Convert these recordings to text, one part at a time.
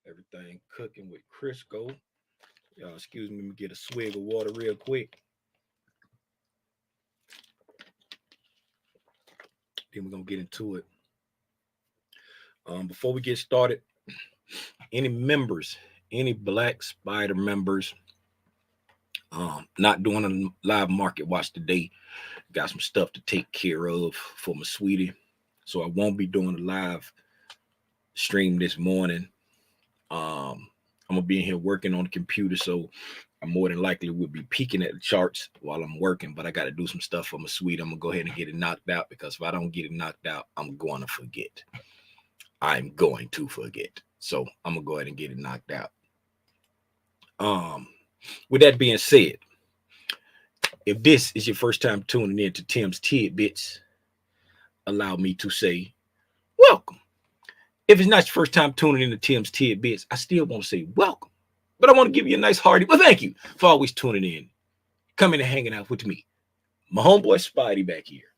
Everything cooking with Crisco. Y'all, excuse me, let me get a swig of water real quick. Then we're gonna get into it. Before we get started, any members, any Black Spider members, not doing a live market watch today. Got some stuff to take care of for my sweetie, so I won't be doing a live stream this morning. I'm gonna be in here working on the computer, so I more than likely will be peeking at the charts while I'm working. But I got to do some stuff for my sweetie. I'm gonna go ahead and get it knocked out, because if I don't get it knocked out, I'm going to forget. I'm going to forget. So I'm gonna go ahead and get it knocked out. With that being said, if this is your first time tuning in to Tim's Tidbits, allow me to say welcome. If it's not your first time tuning in to Tim's Tidbits, I still want to say welcome. But I want to give you a nice hearty, well, thank you for always tuning in, coming and hanging out with me. My homeboy Spidey back here,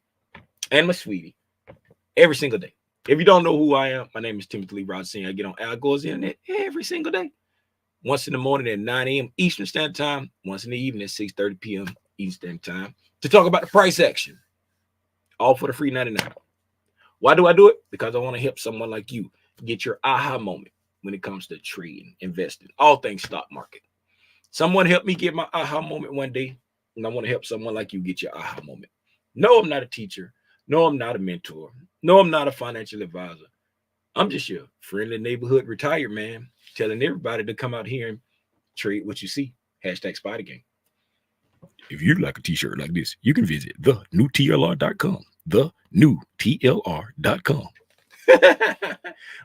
and my sweetie, every single day. If you don't know who I am, my name is Timothy Lee Rodson. I get on Al Gore's internet every single day. Once in the morning at 9 a.m. Eastern Standard Time, once in the evening at 6:30 p.m. Eastern Time, to talk about the price action. All for the free 99. Why do I do it? Because I want to help someone like you get your aha moment when it comes to trading, investing, all things stock market. Someone helped me get my aha moment one day, and I want to help someone like you get your aha moment. No, I'm not a teacher. No, I'm not a mentor. No, I'm not a financial advisor. I'm just your friendly neighborhood retired man telling everybody to come out here and trade what you see. Hashtag Spider Gang. If you'd like a t-shirt like this, you can visit thenewtlr.com. Thenewtlr.com.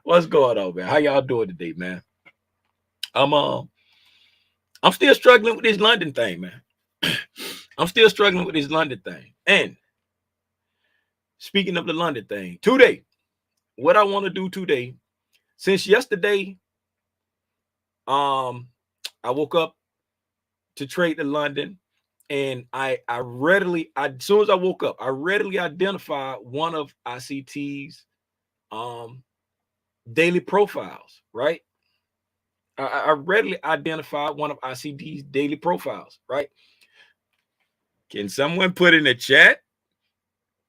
What's going on, man? How y'all doing today, man? I'm still struggling with this London thing, man. I'm still struggling with this London thing. And speaking of the London thing, today, what I want to do today, since yesterday, I woke up to trade to London, and as soon as I woke up, I readily identified one of ICT's daily profiles, right? I readily identified one of ICT's daily profiles, right? Can someone put in the chat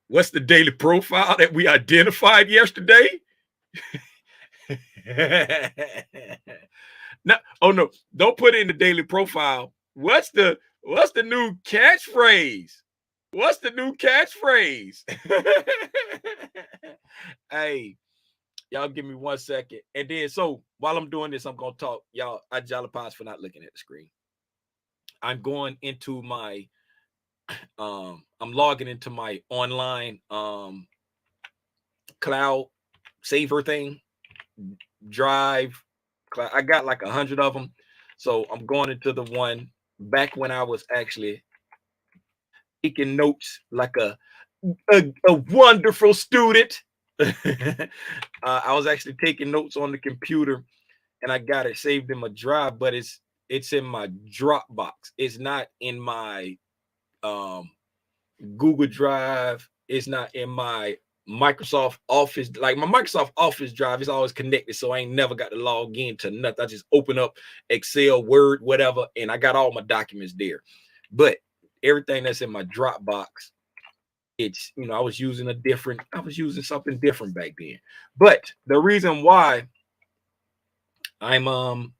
what's the daily profile that we identified yesterday? No, oh no, don't put in the daily profile. What's the new catchphrase? What's the new catchphrase? Hey, y'all give me 1 second. And then, so while I'm doing this, I'm gonna talk. Y'all, I jalapenos for not looking at the screen. I'm going into my I'm logging into my online cloud saver thing, drive. I got like 100 of them. So I'm going into the one back when I was actually taking notes like a wonderful student. I was actually taking notes on the computer, and I got it saved in my drive, but it's in my Dropbox. It's not in my Google Drive. It's not in my Microsoft Office. Like my Microsoft Office drive is always connected, so I ain't never got to log in to nothing. I just open up Excel, Word, whatever, and I got all my documents there. But everything that's in my Dropbox, it's, I was using something different back then. But the reason why I'm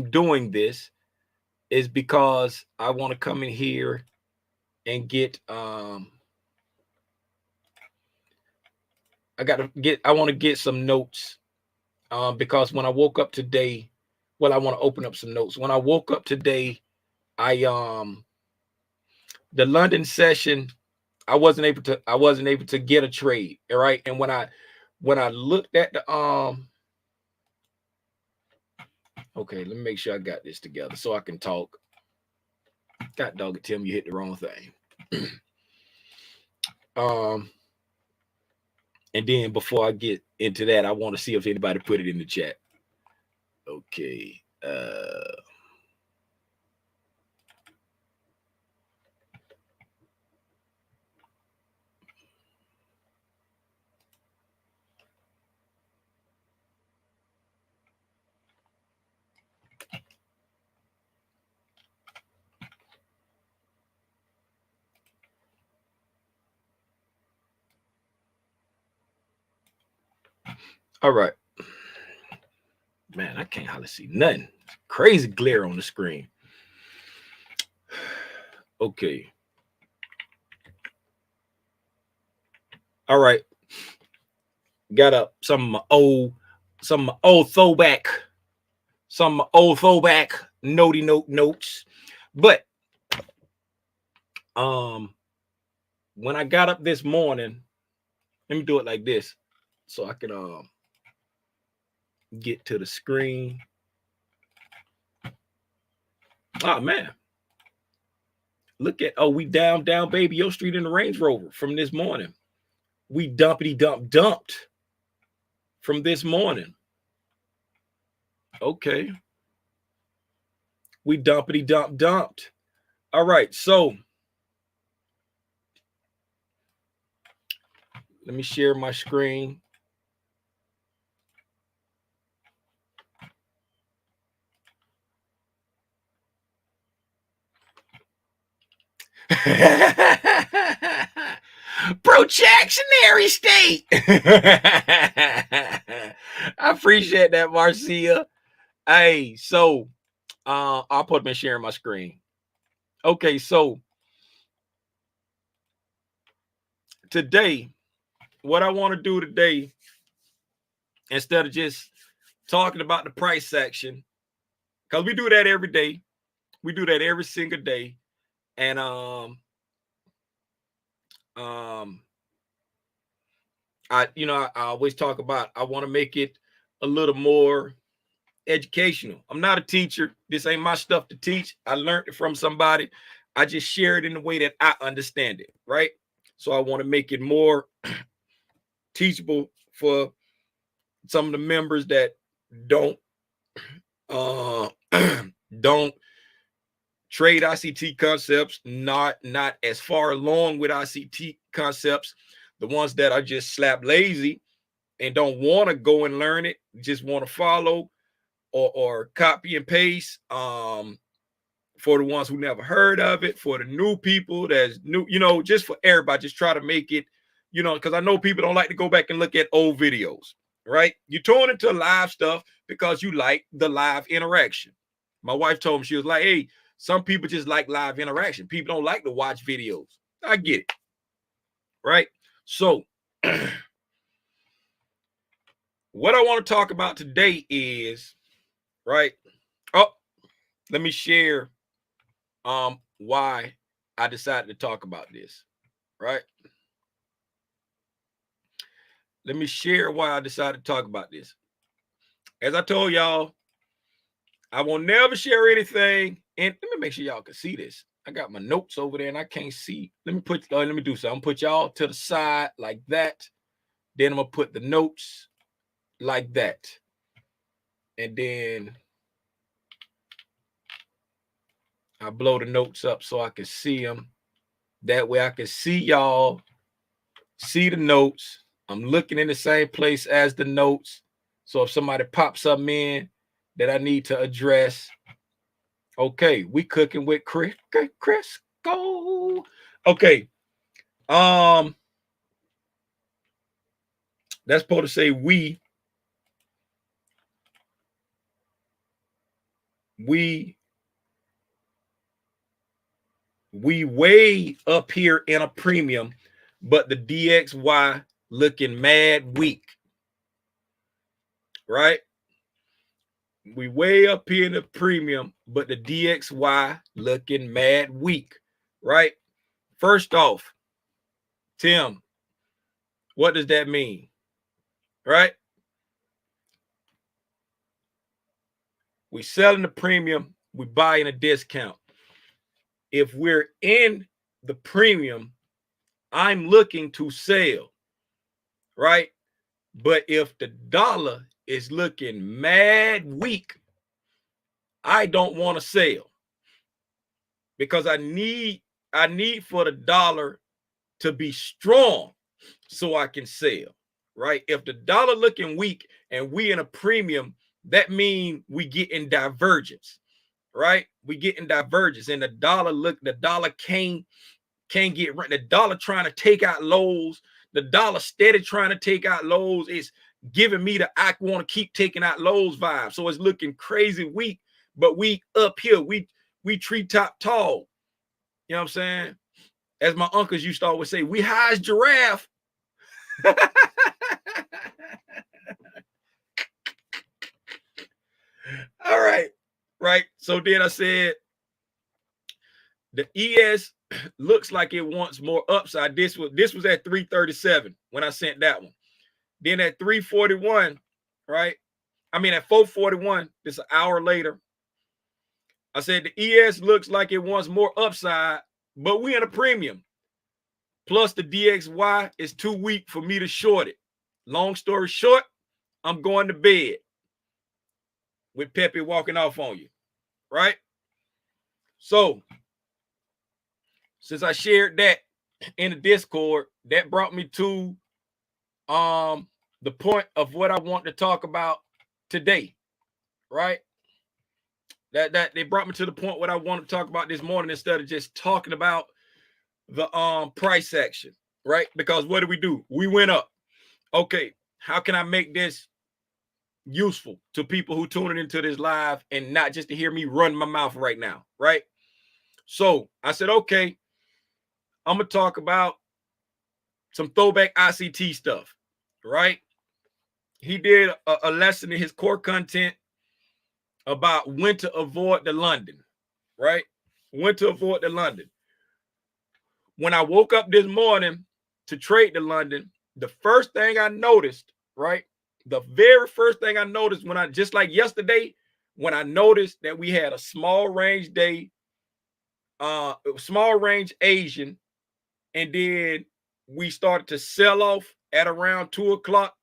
doing this is because I want to come in here and get I want to get some notes, because when I woke up today, well, I want to open up some notes. When I woke up today, I the London session, I wasn't able to get a trade, all right? And when I looked at the okay, let me make sure I got this together so I can talk. God dog it, Tim, you hit the wrong thing. And then before I get into that, I want to see if anybody put it in the chat. Okay. All right. Man, I can't hardly see nothing. Crazy glare on the screen. Okay. All right. Got up some of my old throwback, notey notes. But when I got up this morning, let me do it like this so I can get to the screen. Oh man. Look at, we down Baby Yo Street in the Range Rover from this morning. We dumped from this morning. Okay. We dumped. All right, so let me share my screen. Projectionary state. I appreciate that, Marcia. Hey, so I'll put them in sharing my screen. Okay, so today, what I want to do today, instead of just talking about the price section, because we do that every day, we do that every single day, and I always talk about, I want to make it a little more educational. I'm not a teacher. This ain't my stuff to teach. I learned it from somebody. I just share it in the way that I understand it, right? So I want to make it more teachable for some of the members that don't don't trade ICT concepts, not as far along with ICT concepts, the ones that are just slap lazy and don't want to go and learn it, just want to follow or copy and paste. For the ones who never heard of it, for the new people that's new, just for everybody, just try to make it, because I know people don't like to go back and look at old videos, right? You tune into live stuff because you like the live interaction. My wife told me, she was like, hey, some people just like live interaction. People don't like to watch videos. I get it, right? So what I want to talk about today is, right? Oh, let me share why I decided to talk about this, right? Let me share why I decided to talk about this. As I told y'all, I will never share anything. And let me make sure y'all can see this. I got my notes over there and I can't see. Let me do something. I'm gonna put y'all to the side like that. Then I'm gonna put the notes like that. And then I blow the notes up so I can see them. That way I can see y'all, see the notes. I'm looking in the same place as the notes. So if somebody pops something in that I need to address, okay, we cooking with Crisco. Okay. That's supposed to say we way up here in a premium, but the DXY looking mad weak, right? We way up here in the premium, but the DXY looking mad weak, right? First off, Tim, what does that mean, right? We selling the premium, we buying a discount. If we're in the premium, I'm looking to sell, right? But if the dollar is looking mad weak, I don't want to sell because I need for the dollar to be strong so I can sell, right? If the dollar looking weak and we in a premium, that means we get in divergence, right? We get in divergence, and the dollar can't get rent. The dollar trying to take out lows. The dollar steady trying to take out lows. It's giving me the I want to keep taking out lows vibe. So it's looking crazy weak, but we up here, we treetop tall. You know what I'm saying? As my uncles used to always say, we high as giraffe. All right. Right. So then I said, the ES looks like it wants more upside. This was at 337 when I sent that one. Then at 341, right? I mean, at 441, just an hour later, I said the ES looks like it wants more upside, but we in a premium. Plus the DXY is too weak for me to short it. Long story short, I'm going to bed with Pepe walking off on you, right? So since I shared that in the Discord, that brought me to the point of what I want to talk about today, right? That they brought me to the point what I want to talk about this morning instead of just talking about the price action, right? Because what do? We went up. Okay, how can I make this useful to people who tuning into this live and not just to hear me run my mouth right now, right? So I said, okay, I'm gonna talk about some throwback ICT stuff, right? He did a lesson in his core content about when to avoid the London, right? When to avoid the London. When I woke up this morning to trade the London, the first thing I noticed, right? The very first thing I noticed when I, just like yesterday, when I noticed that we had a small range day, small range Asian, and then we started to sell off at around 2 o'clock.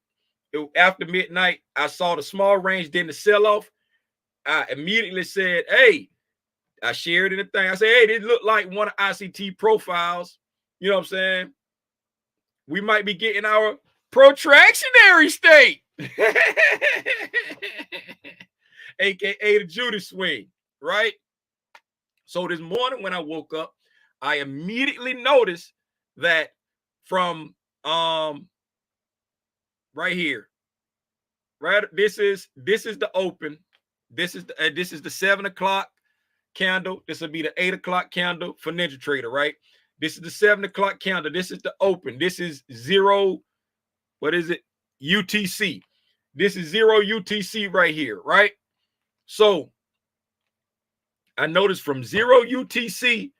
After midnight, I saw the small range, then the sell off. I immediately said, hey, I shared in the thing. I said, hey, this looked like one of ICT profiles. You know what I'm saying? We might be getting our protractionary state, aka the Judas swing, right? So this morning when I woke up, I immediately noticed that from right here, right? This is the open. This is the 7 o'clock candle. This will be the 8 o'clock candle for Ninja Trader, right? This is the 7 o'clock candle. This is the open. This is 0. What is it? UTC. This is 0 UTC right here, right? So I noticed from 0 UTC,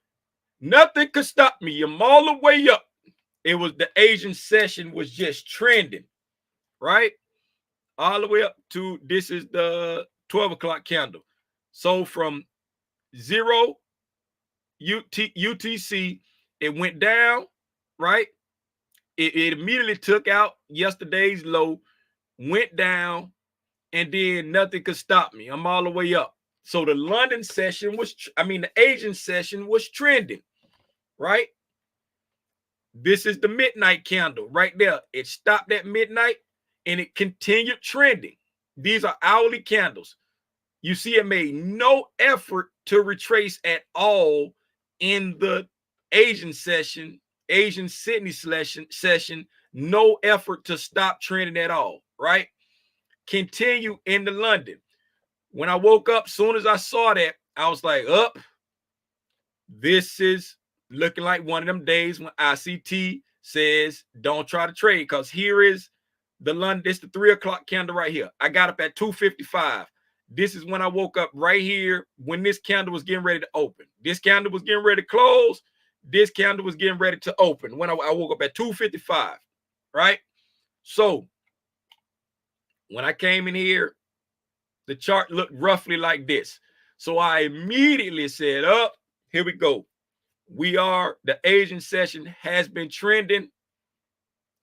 nothing could stop me. I'm all the way up. It was the Asian session was just trending, right? All the way up to this is the 12 o'clock candle. So from 0 UTC, it went down, right? It immediately took out yesterday's low, went down, and then nothing could stop me. I'm all the way up. So the London session was, the Asian session was trending, right? This is the midnight candle right there. It stopped at midnight and it continued trending. These are hourly candles. You see, it made no effort to retrace at all in the Asian session, Asian Sydney session, no effort to stop trending at all, right? Continue into London. When I woke up, soon as I saw that, I was like, up. This is looking like one of them days when ICT says don't try to trade, because here is the London. It's the 3 o'clock candle right here. I got up at 2:55. This is when I woke up right here when this candle was getting ready to open. This candle was getting ready to close. This candle was getting ready to open when I woke up at 2:55, right? So when I came in here, the chart looked roughly like this. So I immediately said, oh, here we go. The Asian session has been trending.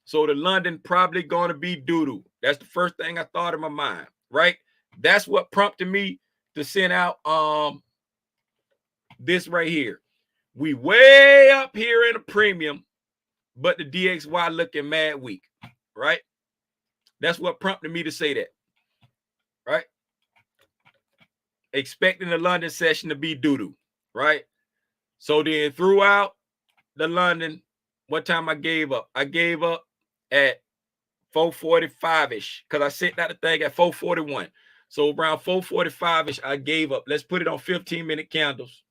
So the London probably going to be doo-doo. That's the first thing I thought in my mind, right? That's what prompted me to send out this right here. We way up here in a premium, but the DXY looking mad weak, right? That's what prompted me to say that, right? Expecting the London session to be doo-doo, right? So then throughout the London, what time I gave up? I gave up at 445-ish, because I sent out the thing at 441. So around 445-ish, I gave up. Let's put it on 15-minute candles.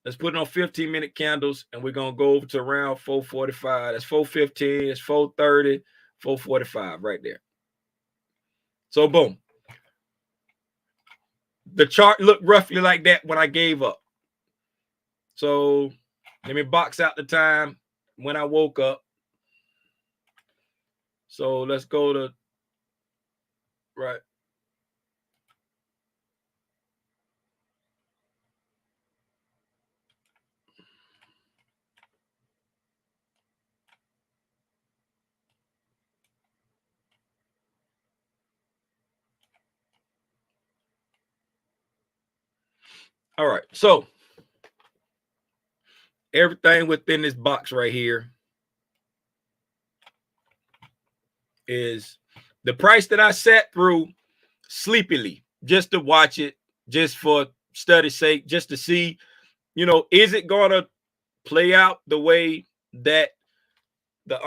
Let's put it on 15-minute candles, and we're going to go over to around 445. That's 415. That's 430, 445 right there. So boom. The chart looked roughly like that when I gave up. So let me box out the time when I woke up. So let's go to, right. All right. So everything within this box right here is the price that I sat through sleepily just to watch it, just for study's sake, just to see, you know, is it going to play out the way that the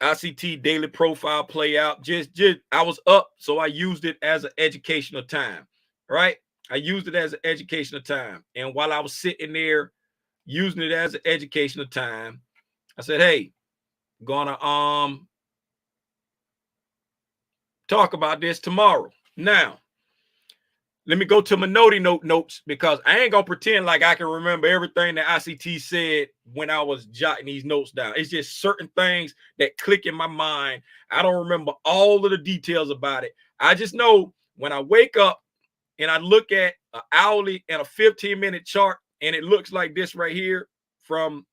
ICT daily profile play out? Just I was up, so I used it as an educational time, right? I used it as an educational time. And while I was sitting there using it as an educational time, I said, hey, gonna talk about this tomorrow. Now, let me go to my notes, because I ain't gonna pretend like I can remember everything that ICT said when I was jotting these notes down. It's just certain things that click in my mind. I don't remember all of the details about it. I just know when I wake up and I look at an hourly and a 15-minute chart, and it looks like this right here from,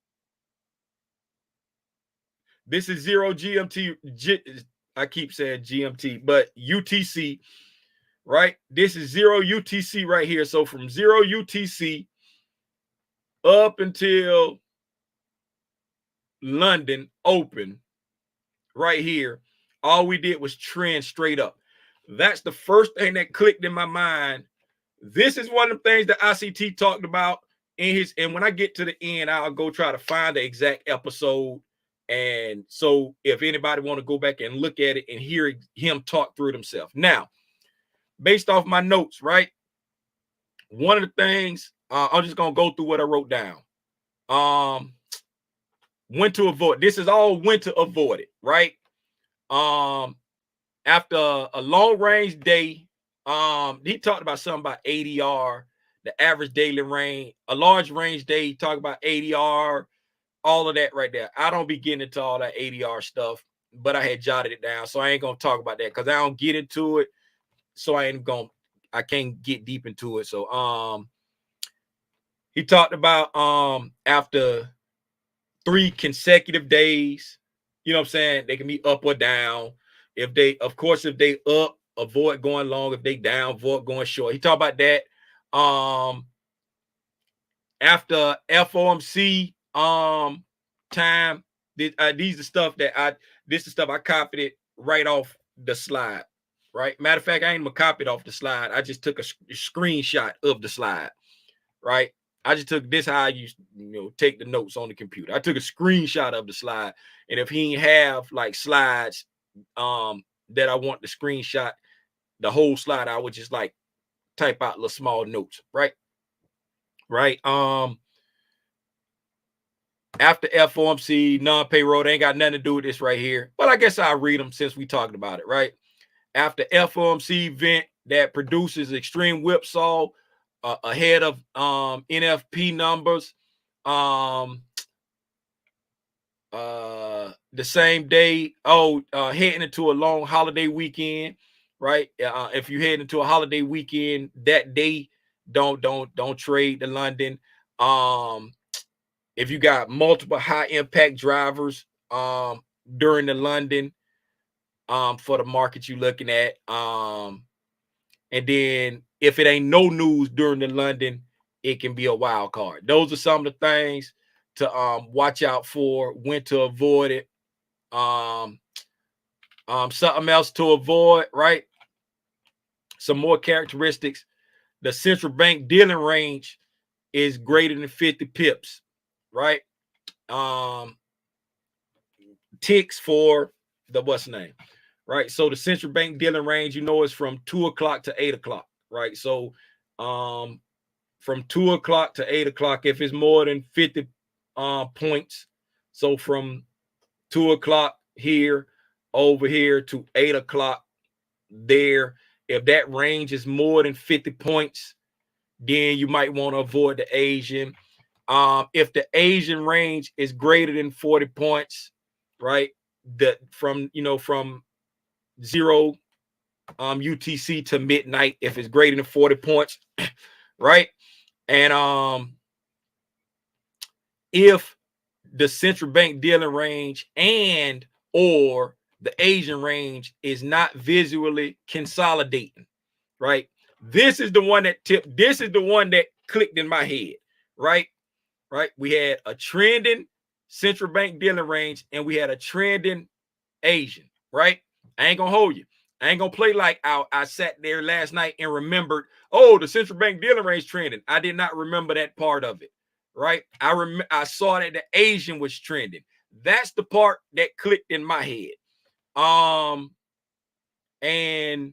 this is 0 GMT, I keep saying GMT, but UTC, right? This is 0 UTC right here. So from 0 UTC up until London open right here, all we did was trend straight up. That's the first thing that clicked in my mind. This is one of the things that ICT talked about in his, and when I get to the end, I'll go try to find the exact episode. And so if anybody want to go back and look at it and hear him talk through it himself. Now, based off my notes, right? One of the things, I'm just going to go through what I wrote down. When to avoid. This is all when to avoid it, right? After a long range day, he talked about something about ADR, the average daily range, a large range day, he talked about ADR, all of that right there. I don't be getting into all that ADR stuff, but I had jotted it down, so I ain't gonna talk about that because I don't get into it. So I can't get deep into it. So he talked about after 3 consecutive days, you know what I'm saying, they can be up or down. If they up, avoid going long. If they down, avoid going short. He talked about that. After FOMC time, these are stuff that this is stuff I copied it right off the slide. Right. Matter of fact, I ain't even copied off the slide. I just took a screenshot of the slide. Right. I just took this how I used, take the notes on the computer. I took a screenshot of the slide. And if he ain't have like slides that I want the screenshot, the whole slide, I would just like type out little small notes, right? Right. After FOMC, non-payroll, they ain't got nothing to do with this right here. But I guess I'll read them since we talked about it, right? After FOMC event that produces extreme whipsaw ahead of NFP numbers, the same day, heading into a long holiday weekend, right? If you head into a holiday weekend that day, don't trade the London. If you got multiple high impact drivers during the London for the market you're looking at, and then if it ain't no news during the London, it can be a wild card. Those are some of the things to watch out for, when to avoid it. Something else to avoid, right? Some more characteristics. The central bank dealing range is greater than 50 pips, right? ticks for the what's name, right? So the central bank dealing range, is from 2 o'clock to 8 o'clock, right? So from 2 o'clock to 8 o'clock, if it's more than 50 points, so from 2 o'clock here over here to 8 o'clock there, if that range is more than 50 points, then you might want to avoid the Asian. If the Asian range is greater than 40 points, right, from 0 UTC to midnight, if it's greater than 40 points, right, and if the central bank dealing range and or the Asian range is not visually consolidating, right? This is the one that tipped. This is the one that clicked in my head, right? Right. We had a trending central bank dealing range and we had a trending Asian, right? I ain't gonna hold you. I ain't gonna play like I sat there last night and remembered, oh, the central bank dealing range trending. I did not remember that part of it, right? I saw that the Asian was trending. That's the part that clicked in my head. And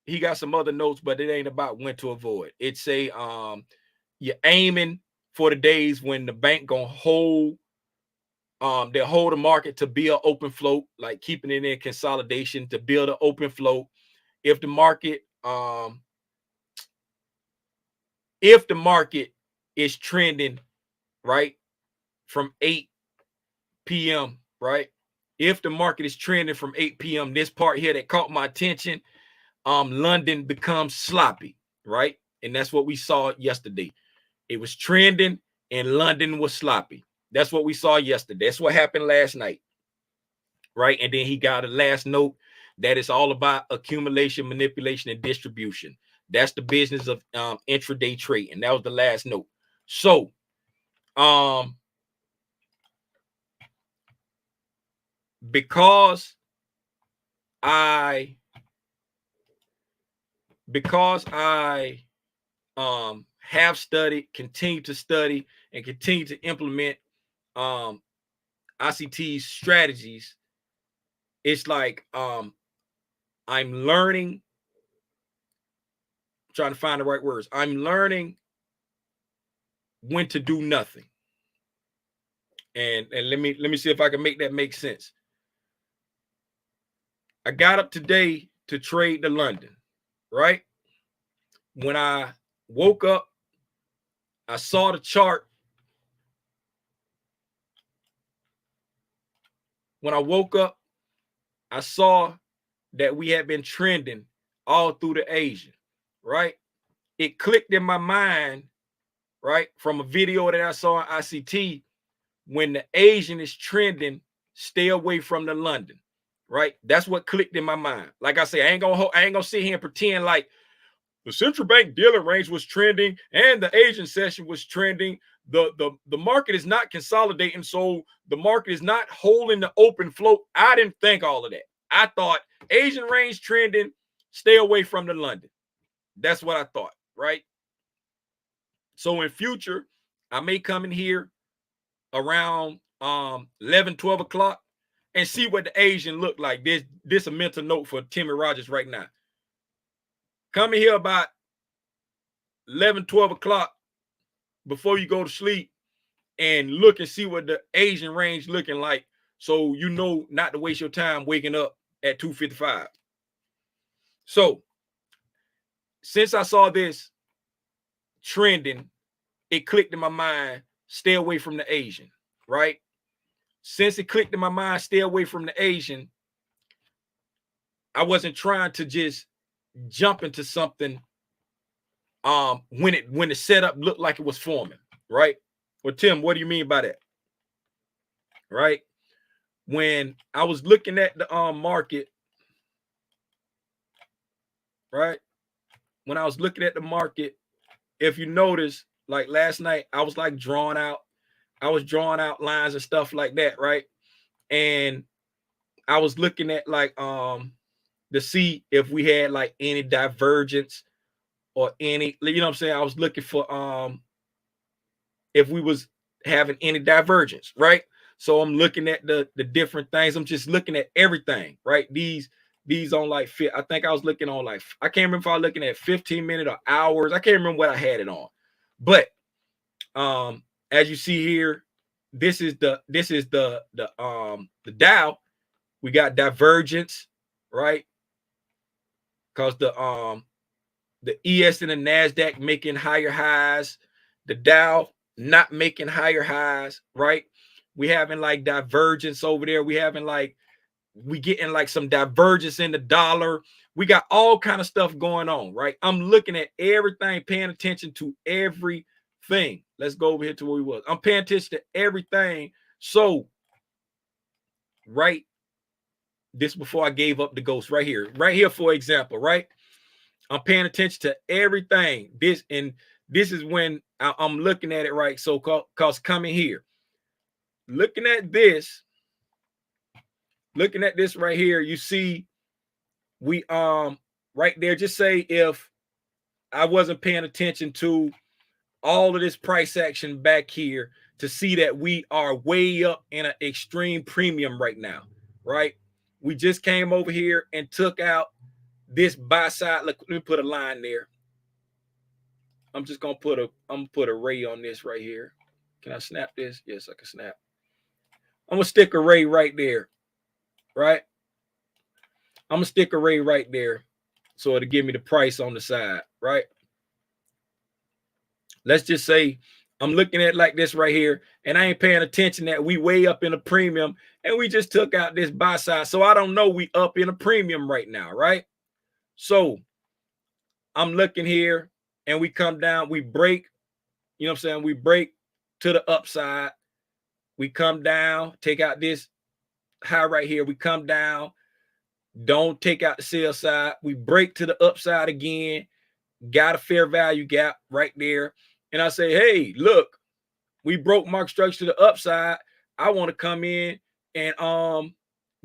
he got some other notes, but it ain't about when to avoid. It's you're aiming for the days when the bank gonna hold they'll hold the market to build open float, like keeping it in consolidation to build an open float. If the market is trending right from 8 p.m. right, if the market is trending from 8 p.m., this part here that caught my attention, London becomes sloppy, right? And that's what we saw yesterday. It was trending and London was sloppy. That's what we saw yesterday. That's what happened last night, right? And then he got a last note that it's all about accumulation, manipulation, and distribution. That's the business of intraday trading. That was the last note. So, because I have studied, continue to study, and continue to implement ICT's strategies, it's like I'm learning, trying to find the right words. I'm learning when to do nothing. And let me see if I can make that make sense. I got up today to trade the London, right? When I woke up, I saw the chart. When I woke up, I saw that we had been trending all through the Asian, right? It clicked in my mind, right, from a video that I saw on ICT. When the Asian is trending, stay away from the London, right? That's what clicked in my mind. Like I say, I ain't gonna sit here and pretend like the central bank dealing range was trending and the Asian session was trending. The market is not consolidating, so the market is not holding the open float. I didn't think all of that. I thought Asian range trending, stay away from the London. That's what I thought, right? So in future, I may come in here around 11, 12 o'clock and see what the Asian look like. This a mental note for Timmy Rogers right now. Come in here about 11, 12 o'clock before you go to sleep and look and see what the Asian range looking like, so you know not to waste your time waking up at 2:55. So since I saw this trending, it clicked in my mind, stay away from the Asian, right? Since it clicked in my mind, stay away from the Asian, I wasn't trying to just jump into something when the setup looked like it was forming, right? Well, Tim, what do you mean by that? Right? When I was looking at the market, right? When I was looking at the market, if you notice, like last night, I was like drawing out lines and stuff like that, right? And I was looking at like to see if we had like any divergence or any, you know what I'm saying? I was looking for if we was having any divergence, right? So I'm looking at the different things. I'm just looking at everything, right? These on like I think I was looking on like, I can't remember if I was looking at 15-minute or hours. I can't remember what I had it on. But as you see here, this is the Dow. We got divergence, right? Because the ES and the NASDAQ making higher highs, the Dow not making higher highs, right? We having like divergence over there. We having like, we getting like some divergence in the dollar. We got all kind of stuff going on, right? I'm looking at everything, paying attention to everything. Let's go over here to where we was. I'm paying attention to everything. So, right, this before I gave up the ghost right here, for example, right? I'm paying attention to everything. This is when I'm looking at it, right? So, cause coming here, looking at this right here, you see we right there, just say if I wasn't paying attention to all of this price action back here, to see that we are way up in an extreme premium right now, right? We just came over here and took out this buy side. Look, let me put a line there. I'm just gonna put a ray on this right here. Can I snap this? Yes, I can snap. I'm gonna stick a ray right there, right? I'm gonna stick a ray right there, so it'll give me the price on the side, right? Let's just say I'm looking at like this right here, and I ain't paying attention that we way up in a premium, and we just took out this buy side. So I don't know we up in a premium right now, right? So I'm looking here, and we come down, we break, you know what I'm saying? We break to the upside. We come down, take out this high right here. We come down, don't take out the sell side. We break to the upside again, got a fair value gap right there. And I say, hey, look, we broke market structure to the upside. I want to come in and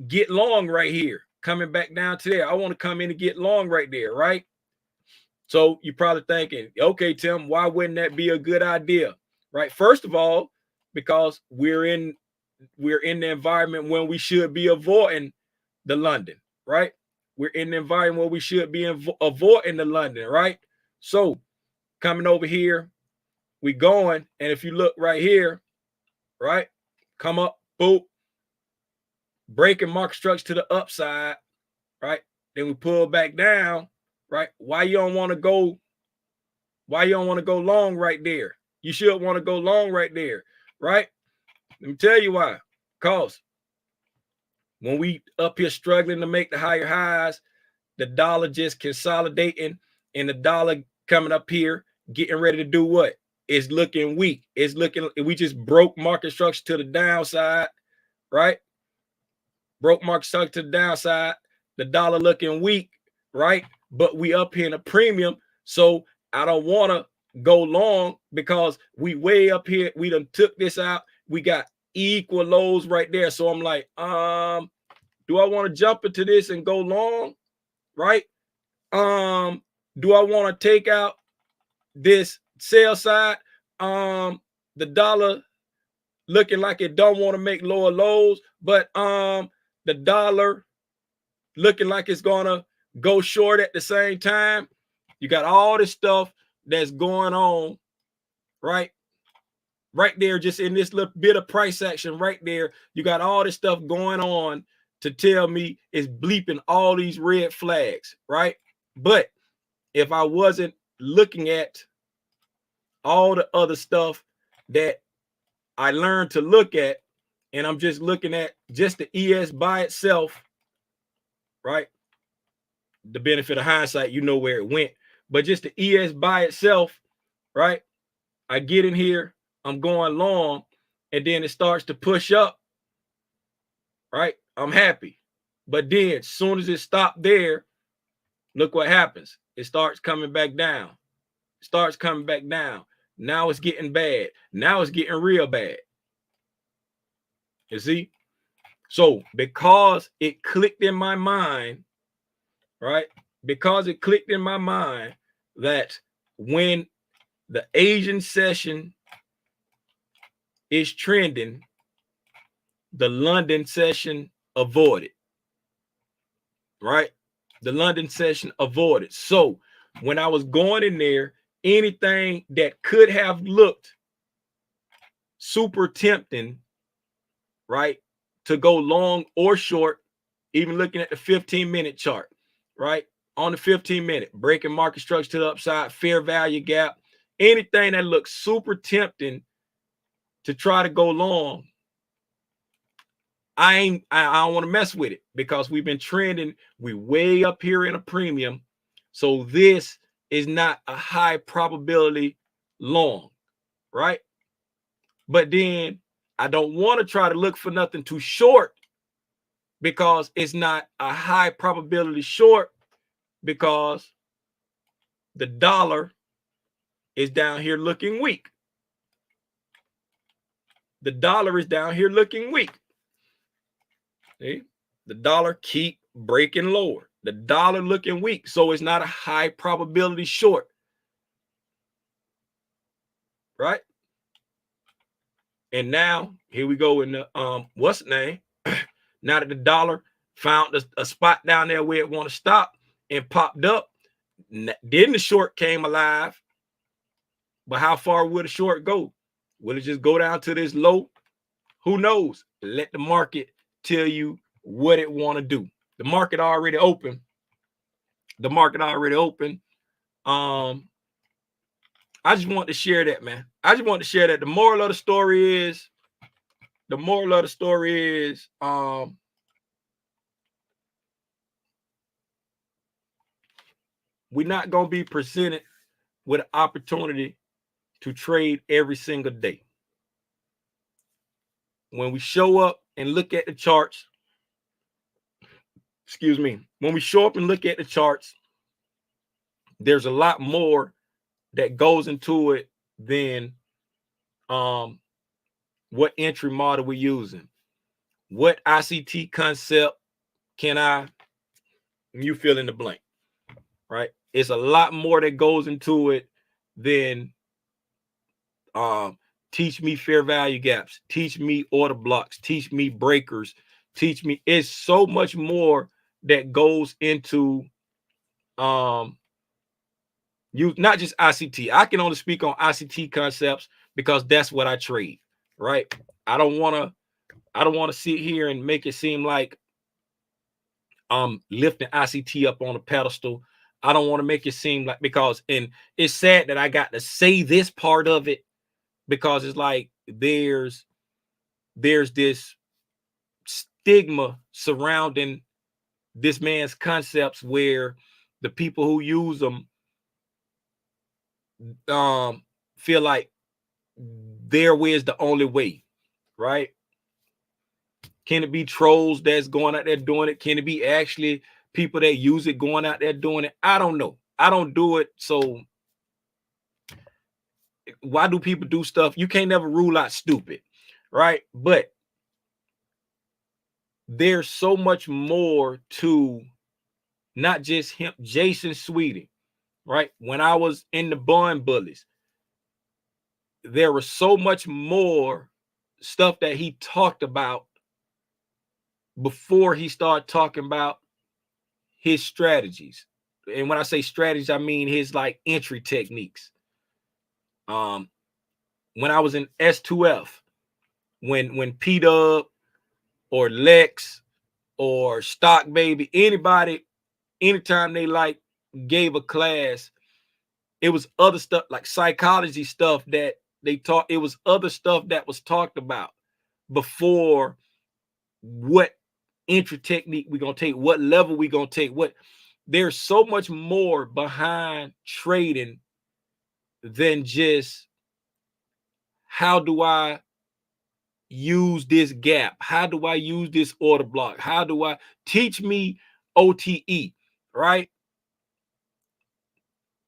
get long right here. Coming back down to there. I want to come in and get long right there, right? So you're probably thinking, okay, Tim, why wouldn't that be a good idea? Right? First of all, because we're in the environment when we should be avoiding the London, right? We're in the environment where we should be avoiding the London, right? So coming over here, we going, and if you look right here, right, come up, boop, breaking market structure to the upside, right? Then we pull back down, right? Why you don't want to go long right there? You should want to go long right there, right? Let me tell you why. Because when we up here struggling to make the higher highs, the dollar just consolidating, and the dollar coming up here, getting ready to do what? It's looking weak. It's looking, we just broke market structure to the downside, right? Broke market structure to the downside. The dollar looking weak, right? But we up here in a premium. So I don't want to go long because we way up here. We done took this out. We got equal lows right there. So I'm like, do I want to jump into this and go long? Right? Do I want to take out this sell side? The dollar looking like it don't want to make lower lows, but the dollar looking like it's gonna go short at the same time. You got all this stuff that's going on, right? Right there, just in this little bit of price action right there, you got all this stuff going on to tell me it's bleeping all these red flags, right? But if I wasn't looking at all the other stuff that I learned to look at, and I'm just looking at just the ES by itself, right? The benefit of hindsight, you know where it went, but just the ES by itself, right? I get in here, I'm going long, and then it starts to push up, right? I'm happy. But then as soon as it stopped there, look what happens. It starts coming back down. It starts coming back down. Now it's getting bad. Now it's getting real bad. You see? So because it clicked in my mind, right? Because it clicked in my mind that when the Asian session is trending, the London session avoided, right? The London session avoided. So when I was going in there, anything that could have looked super tempting, right, to go long or short, even looking at the 15-minute chart, right? On the 15-minute, breaking market structure to the upside, fair value gap, anything that looks super tempting to try to go long, I don't want to mess with it because we've been trending. We way up here in a premium. So this is not a high probability long, right? But then I don't want to try to look for nothing too short because it's not a high probability short because the dollar is down here looking weak. The dollar is down here looking weak. See? The dollar keep breaking lower. The dollar looking weak. So it's not a high probability short. Right? And now here we go in the what's the name? Now that the dollar found a spot down there where it want to stop and popped up, then the short came alive. But how far will the short go? Will it just go down to this low? Who knows? Let the market tell you what it want to do. The market already open. The market already open. I just want to share that, man. I just want to share that. The moral of the story is, we're not going to be presented with an opportunity to trade every single day. When we show up and look at the charts, when we show up and look at the charts, there's a lot more that goes into it than what entry model we're using. What ICT concept you fill in the blank, right? It's a lot more that goes into it than teach me fair value gaps, teach me order blocks, teach me breakers, teach me. It's so much more that goes into you, not just ICT. I can only speak on ICT concepts because that's what I trade, right? I don't want to sit here and make it seem like I'm lifting ICT up on a pedestal. I don't want to make it seem like, because, and it's sad that I got to say this part of it, because it's like there's this stigma surrounding this man's concepts where the people who use them feel like their way is the only way, right? Can it be trolls that's going out there doing it? Can it be actually people that use it going out there doing it? I don't know. I don't do it. So why do people do stuff? You can't never rule out stupid, right? But there's so much more to not just him, Jason Sweeting, right? When I was in the bond bullies, there was so much more stuff that he talked about before he started talking about his strategies. And when I say strategies, I mean his like entry techniques. When I was in S2F, when PDub or Lex or Stock Baby, anybody, anytime they like gave a class, it was other stuff like psychology stuff that they taught. It was other stuff that was talked about before what entry technique we're gonna take, what level we're gonna take. What, there's so much more behind trading than just how do I use this gap? How do I use this order block? How do I teach me OTE, right?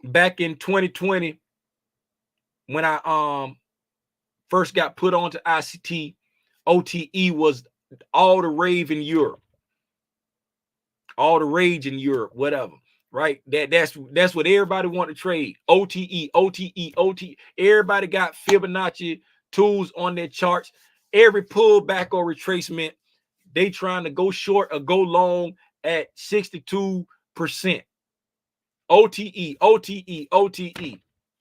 Back in 2020, when I first got put onto ICT, OTE was all the rave in Europe, all the rage in Europe, whatever, right? That's what everybody want to trade. OTE, OTE, OTE. Everybody got Fibonacci tools on their charts. every pullback or retracement, they trying to go short or go long at 62%. OTE, OTE, OTE,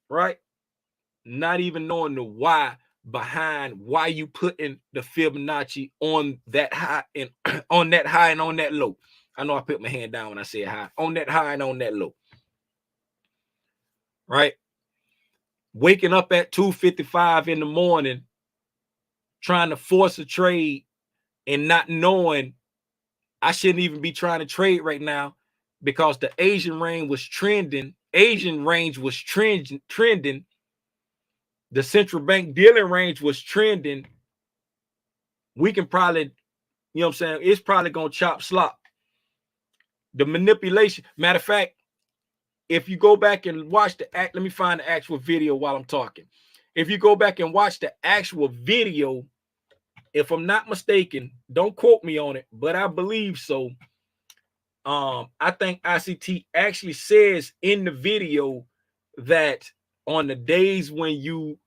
right? Not even knowing the why behind why you putting the Fibonacci on that high and on that high and on that low. I know I put my hand down when I said high, on that high and on that low, right? Waking up at 2:55 in the morning, trying to force a trade and not knowing I shouldn't even be trying to trade right now because the Asian range was trending. Asian range was trending. The central bank dealing range was trending. We can probably, you know what I'm saying? It's probably going to chop slop. The manipulation. Matter of fact, if you go back and watch let me find the actual video while I'm talking. If you go back and watch the actual video, if I'm not mistaken, don't quote me on it, but I believe so. I think ICT actually says in the video that on the days when you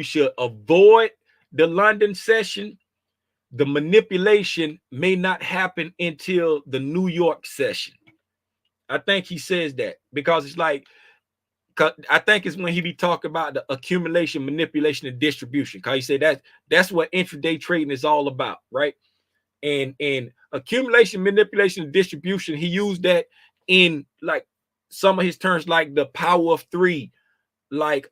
should avoid the London session, the manipulation may not happen until the New York session. I think he says that because it's like, I think it's when he be talking about the accumulation, manipulation, and distribution. Because he said that's what intraday trading is all about, right? And accumulation, manipulation, and distribution, he used that in like some of his terms, like the power of three. Like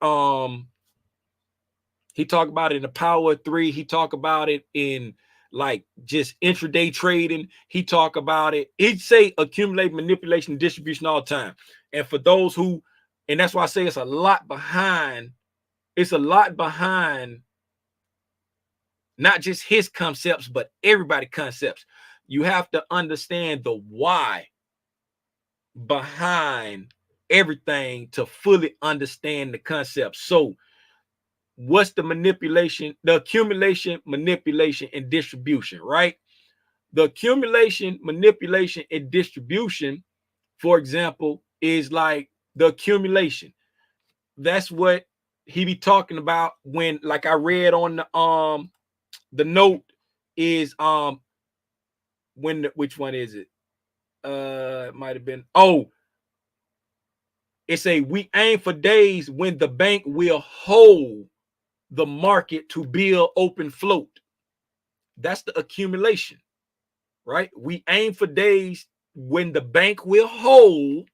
he talked about it in the power of three. He talked about it in like just intraday trading. He talk about it. He'd say accumulate, manipulation, distribution all the time. And for those who, and that's why I say it's a lot behind. It's a lot behind not just his concepts, but everybody's concepts. You have to understand the why behind everything to fully understand the concept. So what's the manipulation, the accumulation, manipulation, and distribution, right? The accumulation, manipulation, and distribution, for example, is like the accumulation. That's what he be talking about when, like I read on the note is when which one is it? It might have been, oh, it's a we aim for days when the bank will hold the market to build open float. That's the accumulation, right? We aim for days when the bank will hold,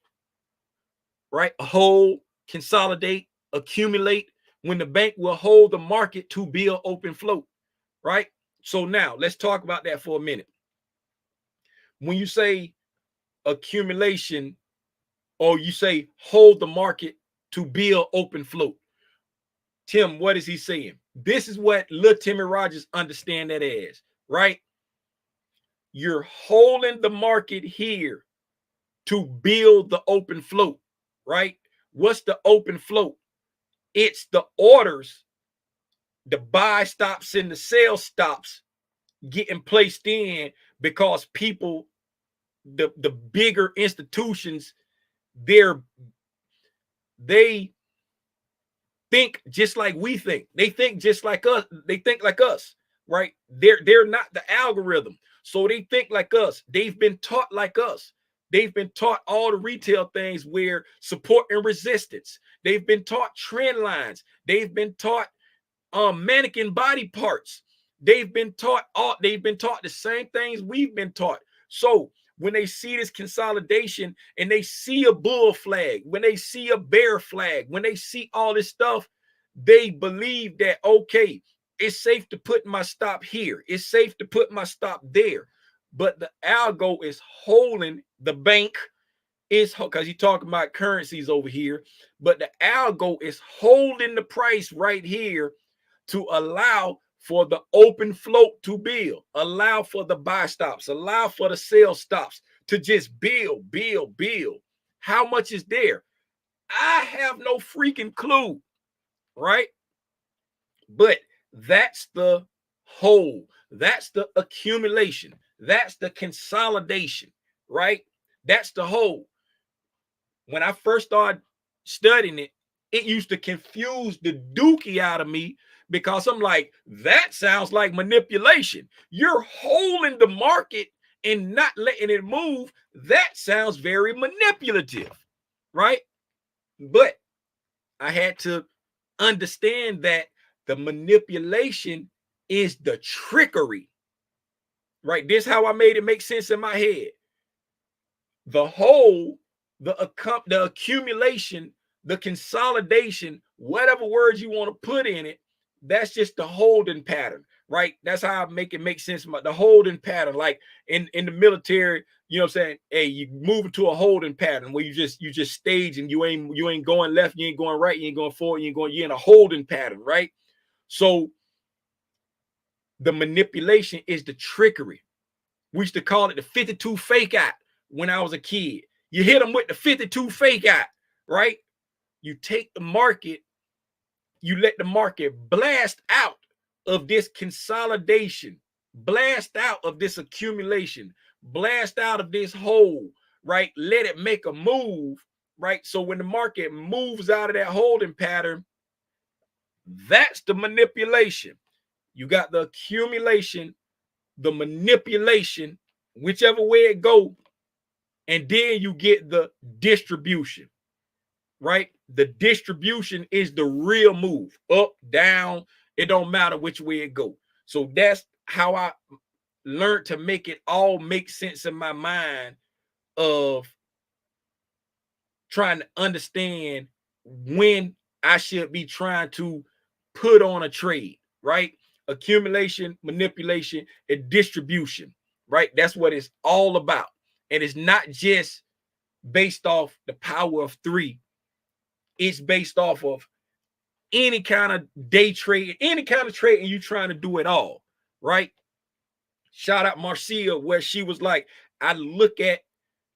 right? Hold, consolidate, accumulate, when the bank will hold the market to build open float, right? So now let's talk about that for a minute. When you say accumulation, or you say hold the market to build open float, Tim, what is he saying? This is what Lil Timmy Rogers understand that as, right? You're holding the market here to build the open float, right? What's the open float? It's the orders, the buy stops and the sell stops getting placed in because people, the bigger institutions, they think just like we think. They think just like us. They think like us, right? They're not the algorithm. So they think like us. They've been taught like us. They've been taught all the retail things where support and resistance. They've been taught trend lines. They've been taught mannequin body parts. They've been taught the same things we've been taught. So when they see this consolidation and they see a bull flag, when they see a bear flag, when they see all this stuff, they believe that, okay, it's safe to put my stop here. It's safe to put my stop there. But the algo is holding the bank, is because you're talking about currencies over here, but the algo is holding the price right here to allow for the open float to build, allow for the buy stops, allow for the sell stops to just build. How much is there? I have no freaking clue, right? But that's the whole. That's the accumulation. That's the consolidation, right? That's the whole. When I first started studying it, it used to confuse the dookie out of me because I'm like, that sounds like manipulation. You're holding the market and not letting it move. That sounds very manipulative, right? But I had to understand that the manipulation is the trickery, right? This is how I made it make sense in my head. The whole, the accumulation, the consolidation, whatever words you want to put in it, that's just the holding pattern, right? That's how I make it make sense. The holding pattern, like in the military, you know what I'm saying? Hey, you move into a holding pattern where you just stage, and you ain't going left, you ain't going right, you ain't going forward, you're in a holding pattern, right? So the manipulation is the trickery. We used to call it the 52 fake out when I was a kid. You hit them with the 52 fake out, right? You take the market, you let the market blast out of this consolidation, blast out of this accumulation, blast out of this hole, right? Let it make a move, right? So when the market moves out of that holding pattern, that's the manipulation. You got the accumulation, the manipulation, whichever way it go, and then you get the distribution, right? The distribution is the real move, up, down. It don't matter which way it go. So that's how I learned to make it all make sense in my mind of trying to understand when I should be trying to put on a trade, right? Accumulation, manipulation, and distribution, right? That's what it's all about. And it's not just based off the power of three. It's based off of any kind of day trade, any kind of trade, and you trying to do it all, right? Shout out Marcia, where she was like, I look at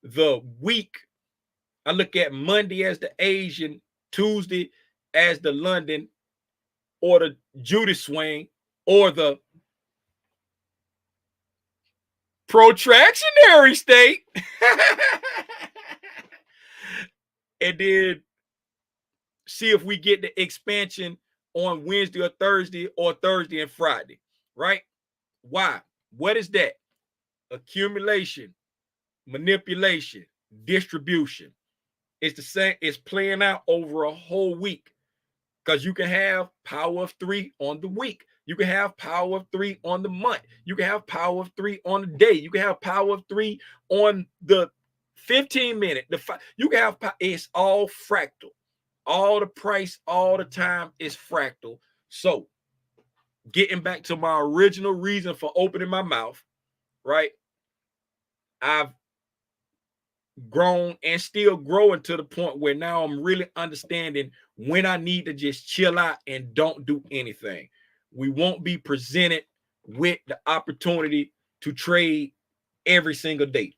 the week, I look at Monday as the Asian, Tuesday as the London, or the Judas swing, or the protractionary state. And then see if we get the expansion on Wednesday or Thursday and Friday, right? Why? What is that? Accumulation, manipulation, distribution. It's the same. It's playing out over a whole week, because you can have power of three on the week. You can have power of three on the month. You can have power of three on the day. You can have power of three on the 15-minute. You can have, it's all fractal. All the price, all the time is fractal. So getting back to my original reason for opening my mouth, right? I've grown and still growing to the point where now I'm really understanding when I need to just chill out and don't do anything. We won't be presented with the opportunity to trade every single day.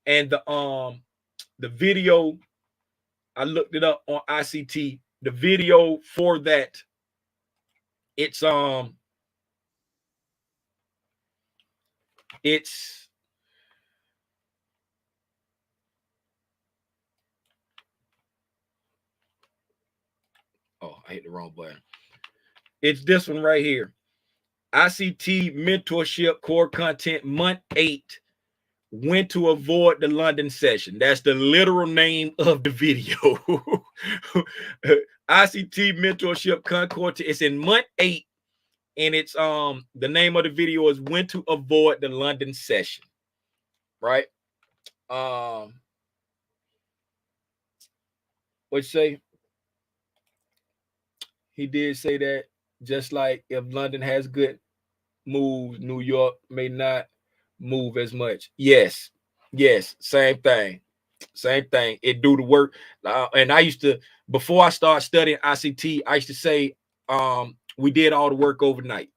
And the video, I looked it up on ICT. The video for that, it's oh, I hit the wrong button. It's this one right here. ICT mentorship core content month 8. When to avoid the London session. That's the literal name of the video. ICT mentorship content. It's in month 8, and it's the name of the video is when to avoid the London session. Right? What you say? He did say that, just like if London has good moves, New York may not move as much. Yes, same thing. It do the work. And I used to, before I started studying ICT, I used to say we did all the work overnight,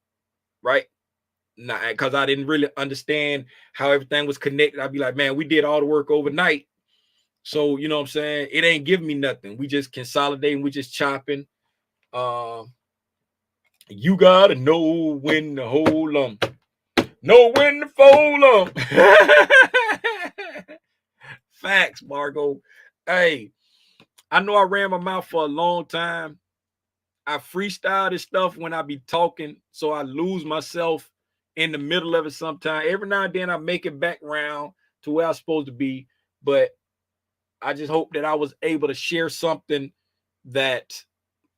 right? Nah, because I didn't really understand how everything was connected. I'd be like, man, we did all the work overnight. So, you know what I'm saying? It ain't giving me nothing. We just consolidating, we just chopping. You gotta know when to hold them, know when to fold them. Facts, Margo. Hey, I know I ran my mouth for a long time. freestyle this stuff when I be talking, so I lose myself in the middle of it sometimes. Every now and then I make it back round to where I'm supposed to be, but I just hope that I was able to share something that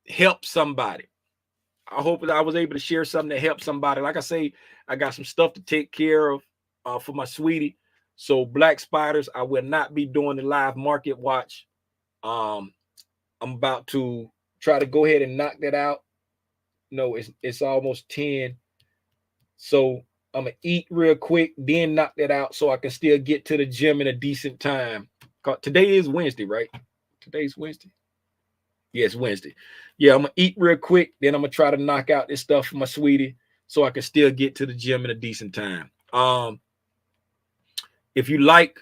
helped somebody. I hope that I was able to share something that helped somebody. Like I say, I got some stuff to take care of for my sweetie. So Black Spiders, I will not be doing the live market watch. I'm about to try to go ahead and knock that out. No, it's almost 10. So I'm gonna eat real quick, then knock that out so I can still get to the gym in a decent time. Today is Wednesday, right? Today's Wednesday. Yes, Wednesday. Yeah, I'm gonna eat real quick, then I'm gonna try to knock out this stuff for my sweetie so I can still get to the gym in a decent time. If you like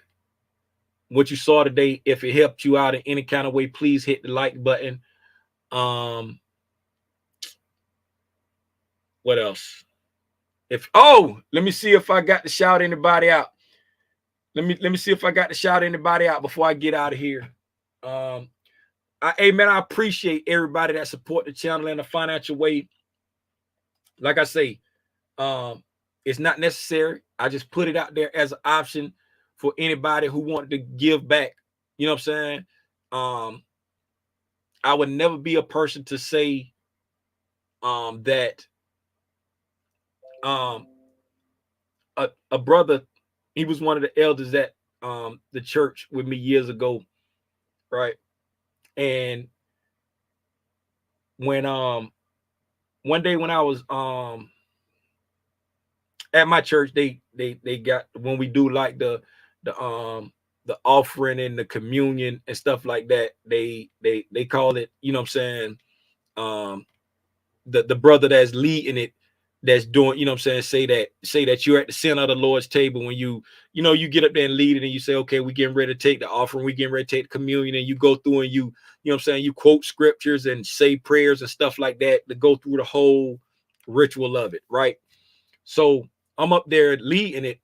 what you saw today, if it helped you out in any kind of way, please hit the like button. What else? Let me see if I got to shout anybody out. Let me see if I got to shout anybody out before I get out of here. Hey man, I appreciate everybody that support the channel in a financial way. Like I say, it's not necessary. I just put it out there as an option for anybody who wanted to give back. You know what I'm saying? I would never be a person to say that a brother, he was one of the elders at the church with me years ago, right? And when one day when I was at my church, they got, when we do like the offering and the communion and stuff like that, they call it, you know what I'm saying, the brother that's leading it, that's doing, you know what I'm saying, say that you're at the center of the Lord's table when you get up there and lead it, and you say, okay, we're getting ready to take the offering, we're getting ready to take the communion, and you go through and you know what I'm saying, you quote scriptures and say prayers and stuff like that to go through the whole ritual of it, right? So I'm up there leading it,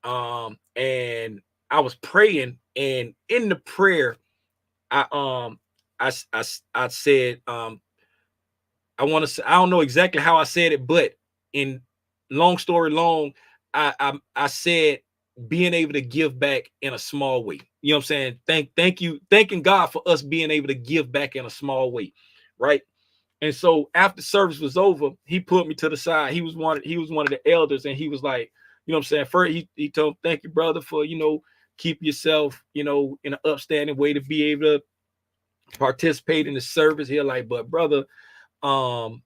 and I was praying, and in the prayer, I said, I want to say, I don't know exactly how I said it, but in long story long, I said being able to give back in a small way. You know what I'm saying? Thanking God for us being able to give back in a small way, right? And so after service was over, he put me to the side. He was one of the elders, and he was like, you know what I'm saying? First, he told him, thank you, brother, for, keep yourself, in an upstanding way to be able to participate in the service here. Like, but brother, can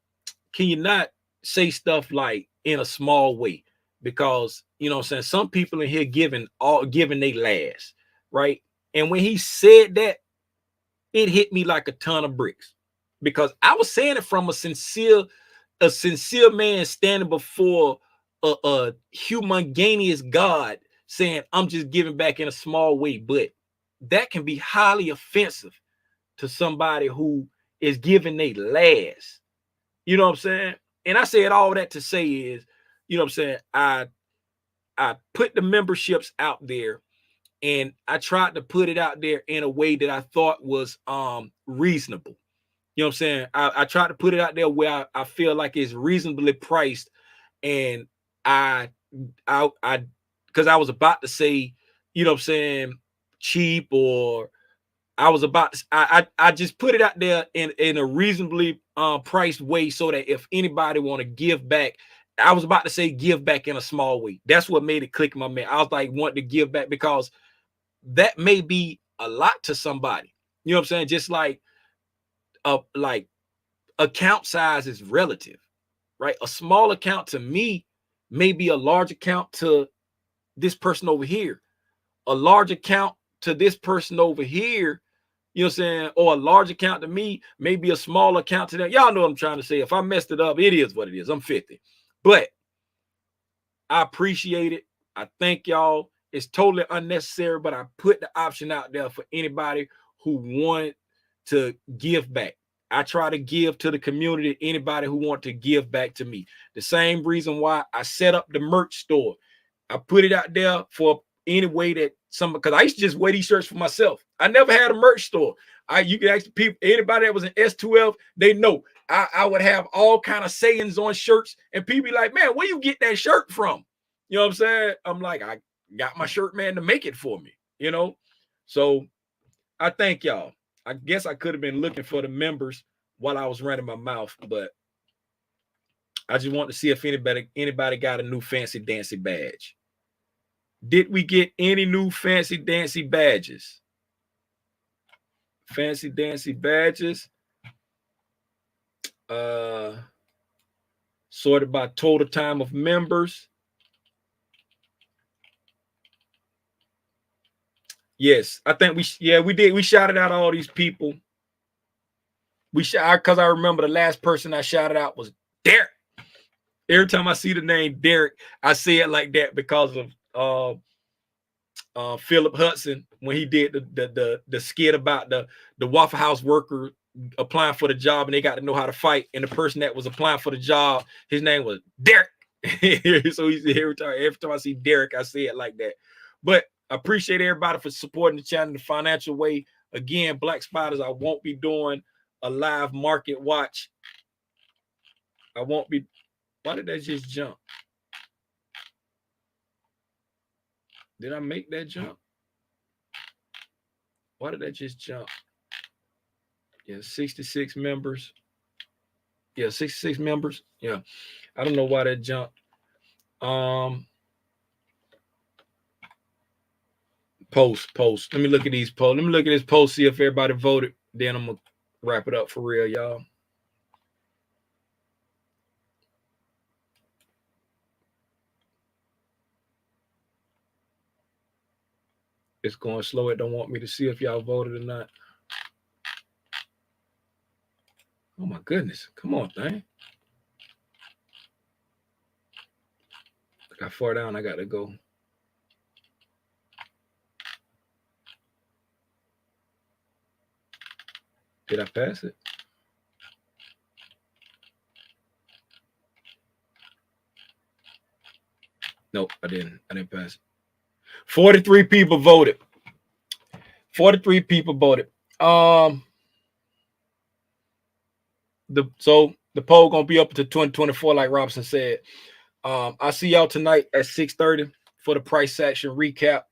you not say stuff like in a small way? Because, you know what I'm saying, some people in here giving they last, right? And when he said that, it hit me like a ton of bricks, because I was saying it from a sincere man standing before a humanganeous God, saying, I'm just giving back in a small way. But that can be highly offensive to somebody who is giving they last. You know what I'm saying? And I said all that to say is, you know what I'm saying, I put the memberships out there, and I tried to put it out there in a way that I thought was reasonable. You know what I'm saying? I tried to put it out there where I feel like it's reasonably priced. And I because I was about to say, you know what I'm saying, cheap, or I was about to, I just put it out there in a reasonably priced way, so that if anybody want to give back, I was about to say give back in a small way. That's what made it click in my mind. I was like, wanting to give back, because that may be a lot to somebody. You know what I'm saying? Just like account size is relative, right? A small account to me may be a large account to this person over here. A large account to this person over here, you know what I'm saying, or a large account to me may be a small account to them. Y'all know what I'm trying to say. If I messed it up, it is what it is. I'm 50. But I appreciate it. I thank y'all. It's totally unnecessary, but I put the option out there for anybody who wanted to give back. I try to give to the community, anybody who want to give back to me. The same reason why I set up the merch store. I put it out there for any way that because I used to just wear these shirts for myself. I never had a merch store. You can ask the people, anybody that was in S2F, they know I would have all kind of sayings on shirts, and people be like, man, where you get that shirt from? You know what I'm saying? I'm like, I got my shirt man to make it for me, you know? So I thank y'all. I guess I could have been looking for the members while I was running my mouth, but I just want to see if anybody got a new fancy dancy badge. Did we get any new fancy dancy badges? Fancy dancy badges. Sorted by total time of members. Yes, I think we did. We shouted out all these people. Because I remember the last person I shouted out was Derek. Every time I see the name Derek, I say it like that because of Philip Hudson when he did the skit about the Waffle House worker applying for the job and they got to know how to fight, and the person that was applying for the job, his name was Derek. So every time I see Derek, I say it like that. But I appreciate everybody for supporting the channel in the financial way. Again, Black Spiders, I won't be doing a live market watch. I won't be. Why did that just jump? Did I make that jump? Why did that just jump? Yeah, 66 members. Yeah, 66 members. Yeah. I don't know why that jumped. Post. Let me look at these posts. Let me look at this post, see if everybody voted. Then I'm gonna wrap it up for real, y'all. It's going slow. It don't want me to see if y'all voted or not. Oh my goodness. Come on, thing. I got far down. I got to go. Did I pass it? Nope, I didn't. I didn't pass it. 43 people voted. 43 people voted. The poll gonna be up to 2024, like Robinson said. I see y'all tonight at 6:30 for the price action recap.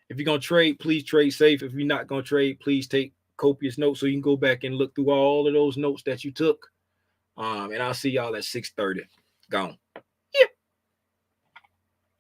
If you're gonna trade, please trade safe. If you're not gonna trade, please take copious notes so you can go back and look through all of those notes that you took. And I'll see y'all at 6:30. Gone.